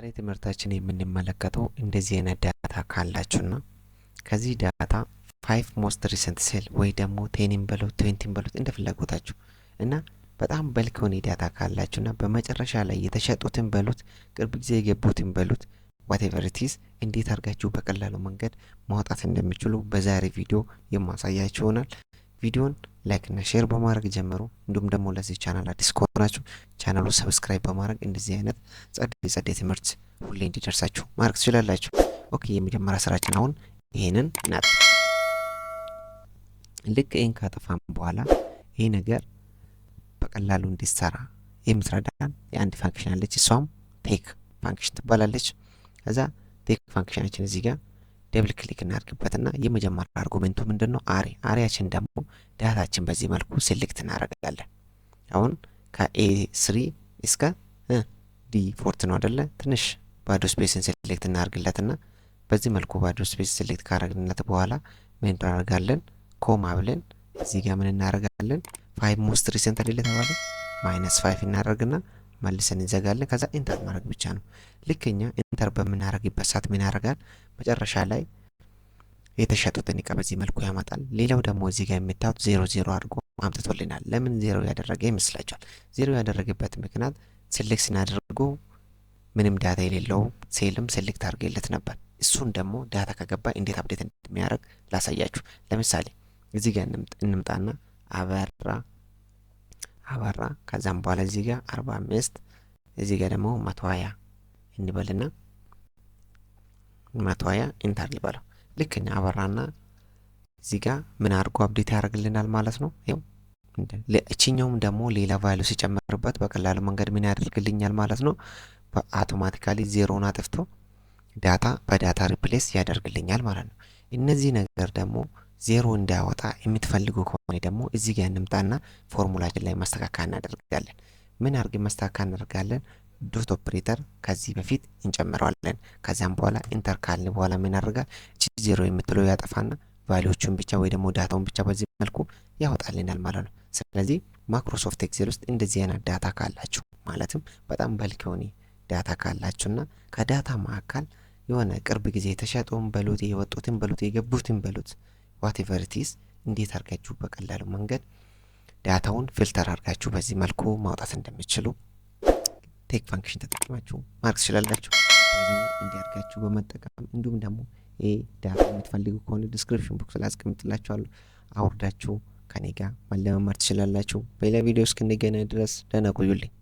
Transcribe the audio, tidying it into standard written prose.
በዛሬ ትምህርታችን የምንመለከተው እንደዚህ አይነት ዳታ ካላችሁና ከዚህ ዳታ 5 ሞስት ሪሰንት ሴል ወይ ደግሞ 10 በሉት 20 በሉት እንደ ፍላጎታችሁ እና በጣም በልክ የሆነ ዳታ ካላችሁና በመጨረሻ ላይ የተሸጡትን በሉት ቅርብ ጊዜ የገቡትን በሉት whatever it is እንዴት አድርጋችሁ በቀላሉ መንገድ ማውጣት እንደምትችሉ በዛሬ ቪዲዮ የማሳያችሁ ይሆናል። ቪዲዮን ላይክ እና ሼር በማድረግ ጀምሩ። እንዲሁም ደግሞ ለዚህ ቻናል አዲስ ከሆናችሁ ቻናሉን ሰብስክራይብ በማድረግ እንደዚህ አይነት ጸዴ ትምህርት ሁሌ እንዲደርሳችሁ ማድረግ ትችላላችሁ። ኦኬ የመጀመሪያ ስራችን አሁን ይሄንን ናት። ልክ ይሄን ካጠፋን በኋላ ይሄ ነገር በቀላሉ እንዲሰራ የምትረዳን የአንድ ፋንክሽን አለች። እሷም ቴክ ፋንክሽን ትባላለች። ከዛ ቴክ ፋንክሽናችን እዚህ ጋር ደብል ክሊክ እናርግበትና የመጀመሪያ አርጉሜንቱ ምንድነው? አሪያችን ደግሞ ዳታችን በዚህ መልኩ ሴሌክት እናደርጋለን። አሁን ከA3 እስከ D14 ነው አይደለ? ትንሽ ባዶ ስፔስን ሴሌክት እናርግለትና በዚህ መልኩ ባዶ ስፔስ ሴሌክት ካደረግንለት በኋላ ምን እናደርጋለን? ኮማ ብለን እዚህ ጋር ምን እናደርጋለን? 5 ሞስት ሪሰንት አይደለ ተባለ -5 እናደርግና መልሰን እንዘጋለን። ከዛ ኢንተር ማድረግ ብቻ ነው። ልክኛ ኢንተር በምናደርግበት ሰዓት ምን ያደርጋል? መጨረሻ ላይ የተሸጡትን እቃ በዚህ መልኩ ያመጣል። ሌላው ደግሞ እዚህ ጋር የምታዩት 00 አድርጎ አምጥቶልናል። ለምን 0 ያደረገ ይመስላችኋል? 0 ያደረገበት ምክንያት ሴሌክት ስናደርጉ ምንም ዳታ የሌለው ሴልም ሴሌክት አድርገለት ነበር። እሱን ደግሞ ዳታ ከገባ እንዴት አፕዴት እንደሚያደርግ ላሳያችሁ። ለምሳሌ እዚህ ጋር እንምጣና አበራ ከዛም በኋላ እዚህ ጋር 45 እዚህ ጋር ደግሞ 120 እንበልና 120 ኢንተር ልበለው። ልክኛ አበራና እዚህ ጋር ምን አድርጎ አፕዴት ያደርግልናል ማለት ነው። ይሄው እቺኛውም ደግሞ ሌላ ቫልዩ ሲጨመርበት በቀላሉ መንገድ ምን ያደርግልኛል ማለት ነው። በአውቶማቲካሊ ዜሮን አጥፍቶ ዳታ በዳታ ሪፕሌስ ያደርግልኛል ማለት ነው። እነዚህ ነገር ደግሞ ዜሮ እንዳያወጣ የምትፈልጉ ከሆነ ደግሞ እዚህ ጋር እንምጣና ፎርሙላችን ላይ ማስተካከያ እናደርጋለን። ምን አድርገን ማስተካከያ እናደርጋለን? ዶት ኦፕሬተር ከዚህ በፊት እንጨምረዋለን። ከዛም በኋላ ኢንተር ካልን በኋላ ምን ያደርጋል? እቺ ዜሮ የምትለው ያጠፋና ቫልዩዎቹን ብቻ ወይ ደግሞ ዳታውን ብቻ በዚህ መልኩ ያወጣልናል ማለት ነው። ስለዚህ ማይክሮሶፍት ኤክሴል ውስጥ እንደዚህ አይነት ዳታ ካላችሁ ማለትም በጣም በልክ የሆነ ዳታ ካላችሁና ከዳታ መካከል የሆነ ቅርብ ጊዜ የተሸጡን በሉት የወጡትን በሉት የገቡትን በሉት whatever it is እንዴት አድርጋችሁ በቀላሉ መንገድ ዳታውን ፊልተር አድርጋችሁ በዚህ መልኩ ማውጣት እንደምትችሉ ቴክ ፋንክሽን ተጠቅማችሁ ማድረግ ትችላላችሁ። እንዲህ አድርጋችሁ በመጠቀም እንዲሁም ደግሞ ይሄ ዳታ የምትፈልጉ ከሆነ ዲስክሪፕሽን ቦክስ ላይ አስቀምጥላችኋለሁ። አውርዳችሁ ከኔ ጋር መለማመድ ትችላላችሁ። በሌላ ቪዲዮ እስክንገናኝ ድረስ ደህና ቆዩልኝ።